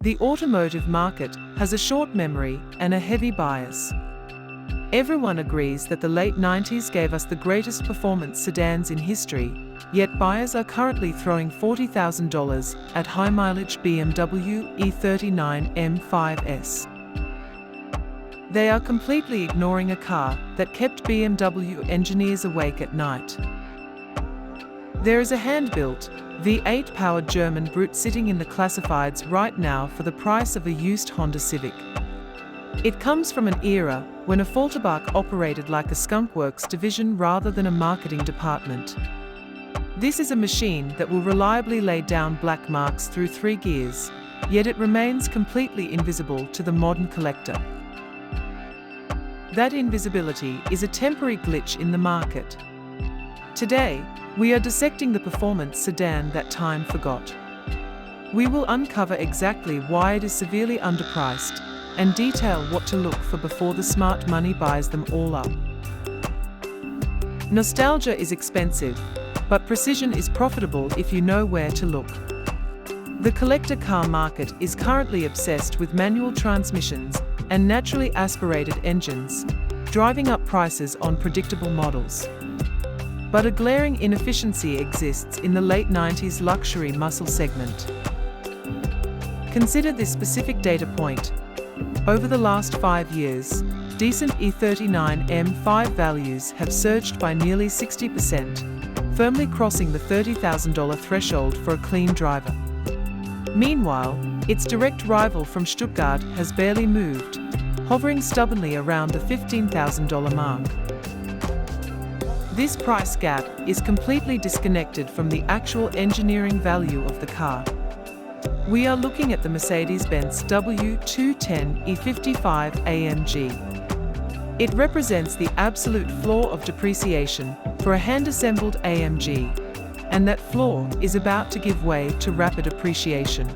The automotive market has a short memory and a heavy bias. Everyone agrees that the late 90s gave us the greatest performance sedans in history, yet buyers are currently throwing $40,000 at high-mileage BMW E39 M5s. They are completely ignoring a car that kept BMW engineers awake at night. There is a hand-built, V8-powered German brute sitting in the classifieds right now for the price of a used Honda Civic. It comes from an era when Affalterbach operated like a skunkworks division rather than a marketing department. This is a machine that will reliably lay down black marks through 3 gears, yet it remains completely invisible to the modern collector. That invisibility is a temporary glitch in the market. Today, we are dissecting the performance sedan that time forgot. We will uncover exactly why it is severely underpriced and detail what to look for before the smart money buys them all up. Nostalgia is expensive, but precision is profitable if you know where to look. The collector car market is currently obsessed with manual transmissions and naturally aspirated engines, driving up prices on predictable models. But a glaring inefficiency exists in the late 90s luxury muscle segment. Consider this specific data point. Over the last 5 years, decent E39 M5 values have surged by nearly 60%, firmly crossing the $30,000 threshold for a clean driver. Meanwhile, its direct rival from Stuttgart has barely moved, hovering stubbornly around the $15,000 mark. This price gap is completely disconnected from the actual engineering value of the car. We are looking at the Mercedes-Benz W210 E55 AMG. It represents the absolute floor of depreciation for a hand-assembled AMG, and that floor is about to give way to rapid appreciation.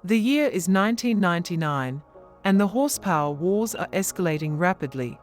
The year is 1999, and the horsepower wars are escalating rapidly.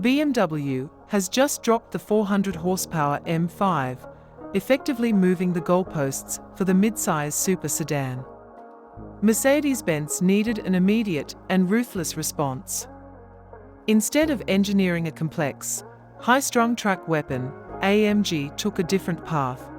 BMW has just dropped the 400 horsepower M5, effectively moving the goalposts for the mid-size super sedan. Mercedes-Benz needed an immediate and ruthless response. Instead of engineering a complex, high-strung track weapon, AMG took a different path.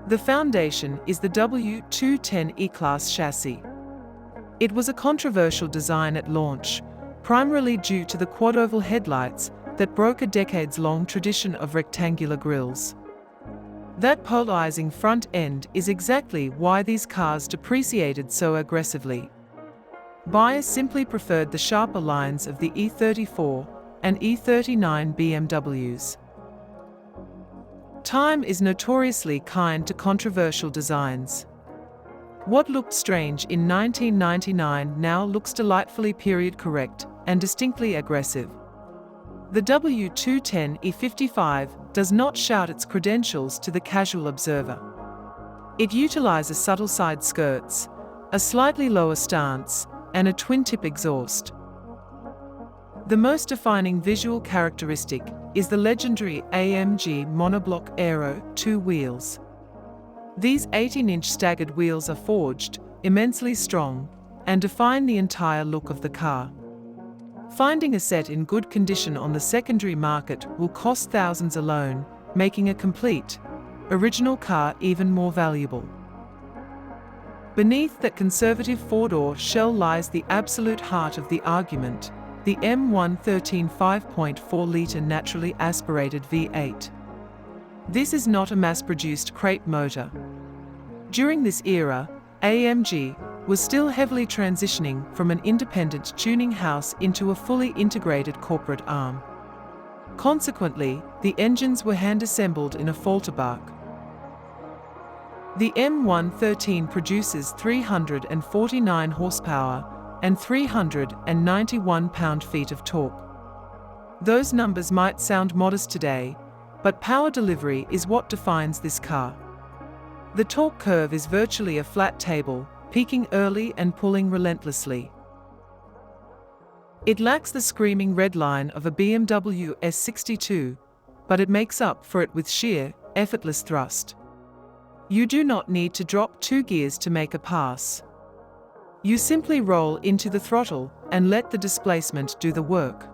The foundation is the W210 E-Class chassis. It was a controversial design at launch, primarily due to the quad-oval headlights that broke a decades-long tradition of rectangular grilles. That polarizing front end is exactly why these cars depreciated so aggressively. Buyers simply preferred the sharper lines of the E34 and E39 BMWs. Time is notoriously kind to controversial designs. What looked strange in 1999 now looks delightfully period-correct and distinctly aggressive. The W210 E55 does not shout its credentials to the casual observer. It utilizes subtle side skirts, a slightly lower stance, and a twin-tip exhaust. The most defining visual characteristic is the legendary AMG monoblock Aero 2 wheels. These 18-inch staggered wheels are forged, immensely strong, and define the entire look of the car. Finding a set in good condition on the secondary market will cost thousands alone, making a complete, original car even more valuable. Beneath that conservative four-door shell lies the absolute heart of the argument, the M113 5.4-litre naturally aspirated V8. This is not a mass-produced crate motor. During this era, AMG was still heavily transitioning from an independent tuning house into a fully integrated corporate arm. Consequently, the engines were hand-assembled in Affalterbach. The M113 produces 349 horsepower and 391 pound-feet of torque. Those numbers might sound modest today, but power delivery is what defines this car. The torque curve is virtually a flat table, peaking early and pulling relentlessly. It lacks the screaming red line of a BMW S62, but it makes up for it with sheer, effortless thrust. You do not need to drop 2 gears to make a pass. You simply roll into the throttle and let the displacement do the work.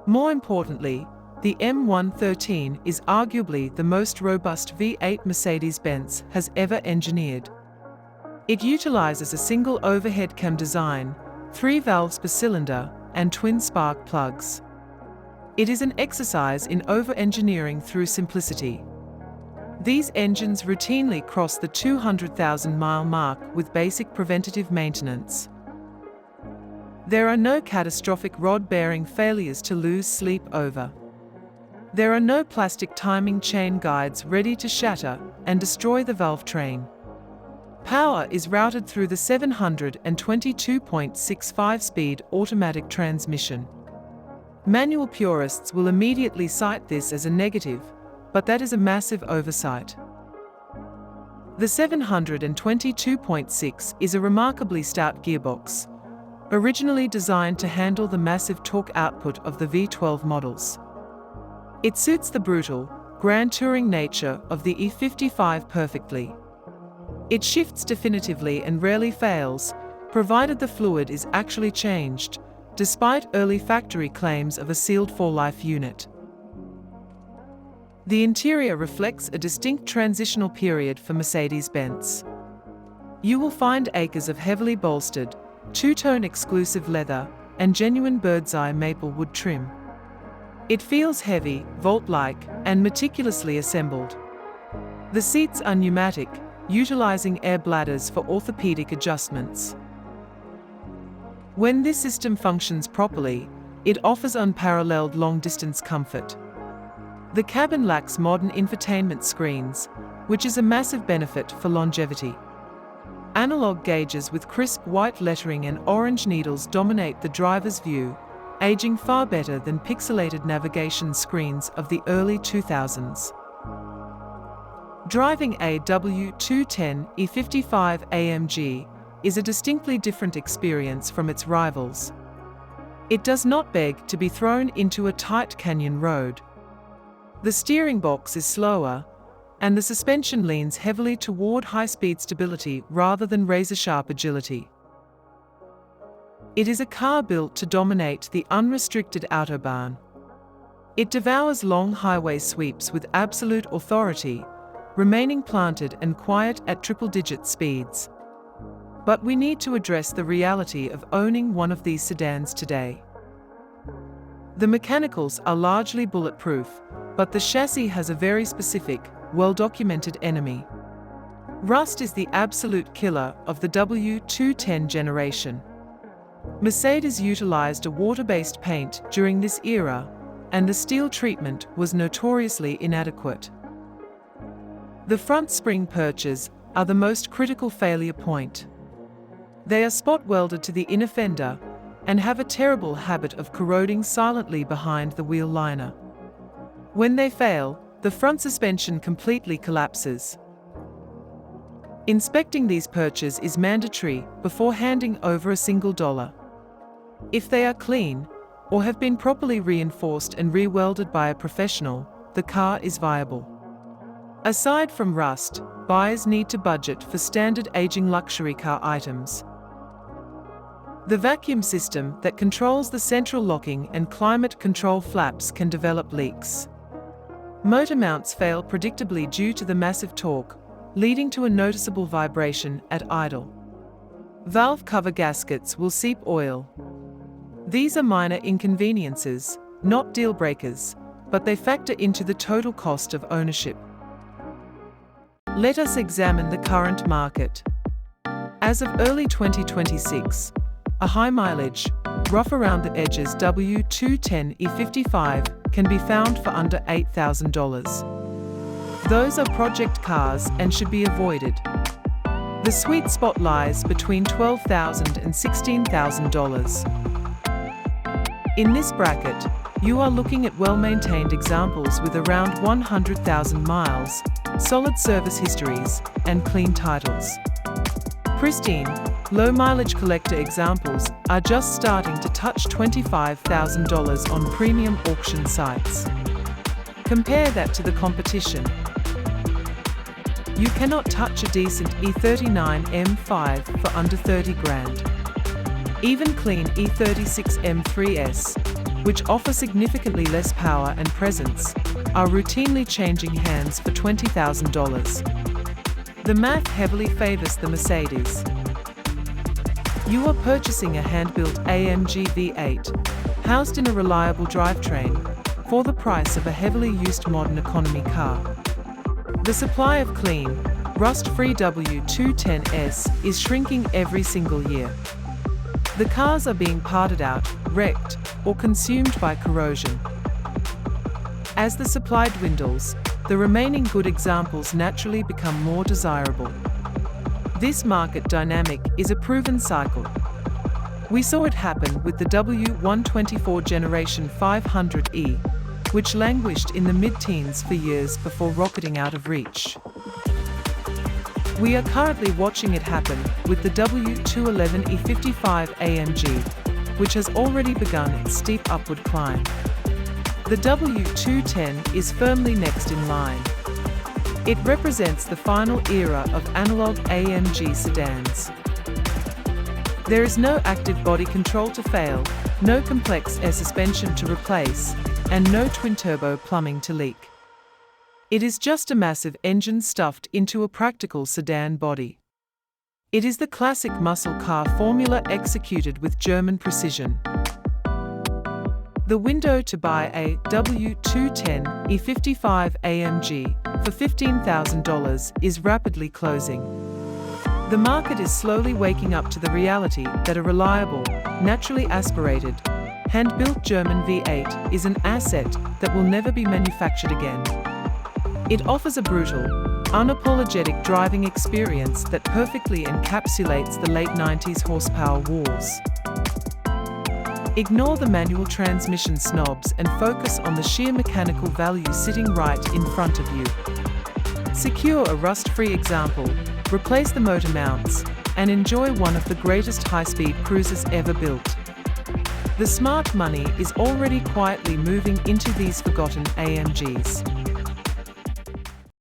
More importantly, the M113 is arguably the most robust V8 Mercedes-Benz has ever engineered. It utilizes a single overhead cam design, 3 valves per cylinder, and twin spark plugs. It is an exercise in over-engineering through simplicity. These engines routinely cross the 200,000-mile mark with basic preventative maintenance. There are no catastrophic rod bearing failures to lose sleep over. There are no plastic timing chain guides ready to shatter and destroy the valve train. Power is routed through the 722.65-speed automatic transmission. Manual purists will immediately cite this as a negative, but that is a massive oversight. The 722.6 is a remarkably stout gearbox, originally designed to handle the massive torque output of the V12 models. It suits the brutal, grand touring nature of the E55 perfectly. It shifts definitively and rarely fails, provided the fluid is actually changed, despite early factory claims of a sealed for-life unit. The interior reflects a distinct transitional period for Mercedes-Benz. You will find acres of heavily bolstered, two-tone exclusive leather, and genuine bird's-eye maple wood trim. It feels heavy, vault-like, and meticulously assembled. The seats are pneumatic, utilizing air bladders for orthopedic adjustments. When this system functions properly, it offers unparalleled long-distance comfort. The cabin lacks modern infotainment screens, which is a massive benefit for longevity. Analog gauges with crisp white lettering and orange needles dominate the driver's view, aging far better than pixelated navigation screens of the early 2000s. Driving a W210 E55 AMG is a distinctly different experience from its rivals. It does not beg to be thrown into a tight canyon road. The steering box is slower, and the suspension leans heavily toward high-speed stability rather than razor-sharp agility. It is a car built to dominate the unrestricted autobahn. It devours long highway sweeps with absolute authority, remaining planted and quiet at triple-digit speeds. But we need to address the reality of owning one of these sedans today. The mechanicals are largely bulletproof, but the chassis has a very specific, well-documented enemy. Rust is the absolute killer of the W210 generation. Mercedes utilized a water-based paint during this era, and the steel treatment was notoriously inadequate. The front spring perches are the most critical failure point. They are spot-welded to the inner fender and have a terrible habit of corroding silently behind the wheel liner. When they fail, the front suspension completely collapses. Inspecting these perches is mandatory before handing over a single dollar. If they are clean, or have been properly reinforced and re-welded by a professional, the car is viable. Aside from rust, buyers need to budget for standard aging luxury car items. The vacuum system that controls the central locking and climate control flaps can develop leaks. Motor mounts fail predictably due to the massive torque, leading to a noticeable vibration at idle. Valve cover gaskets will seep oil. These are minor inconveniences, not deal breakers, but they factor into the total cost of ownership. Let us examine the current market. As of early 2026, a high-mileage, rough-around-the-edges W210 E55 can be found for under $8,000. Those are project cars and should be avoided. The sweet spot lies between $12,000 and $16,000. In this bracket, you are looking at well-maintained examples with around 100,000 miles, solid service histories, and clean titles. Pristine, low-mileage collector examples are just starting to touch $25,000 on premium auction sites. Compare that to the competition. You cannot touch a decent E39 M5 for under 30 grand. Even clean E36 M3s, which offer significantly less power and presence, are routinely changing hands for $20,000. The math heavily favors the Mercedes. You are purchasing a hand-built AMG V8, housed in a reliable drivetrain, for the price of a heavily used modern economy car. The supply of clean, rust-free W210s is shrinking every single year. The cars are being parted out, wrecked, or consumed by corrosion. As the supply dwindles, the remaining good examples naturally become more desirable. This market dynamic is a proven cycle. We saw it happen with the W124 Generation 500E, which languished in the mid-teens for years before rocketing out of reach. We are currently watching it happen with the W210 E55 AMG, which has already begun its steep upward climb. The W210 is firmly next in line. It represents the final era of analog AMG sedans. There is no active body control to fail, no complex air suspension to replace, and no twin-turbo plumbing to leak. It is just a massive engine stuffed into a practical sedan body. It is the classic muscle car formula executed with German precision. The window to buy a W210 E55 AMG for $15,000 is rapidly closing. The market is slowly waking up to the reality that a reliable, naturally aspirated, hand-built German V8 is an asset that will never be manufactured again. It offers a brutal, unapologetic driving experience that perfectly encapsulates the late 90s horsepower wars. Ignore the manual transmission snobs and focus on the sheer mechanical value sitting right in front of you. Secure a rust-free example, replace the motor mounts, and enjoy one of the greatest high-speed cruisers ever built. The smart money is already quietly moving into these forgotten AMGs.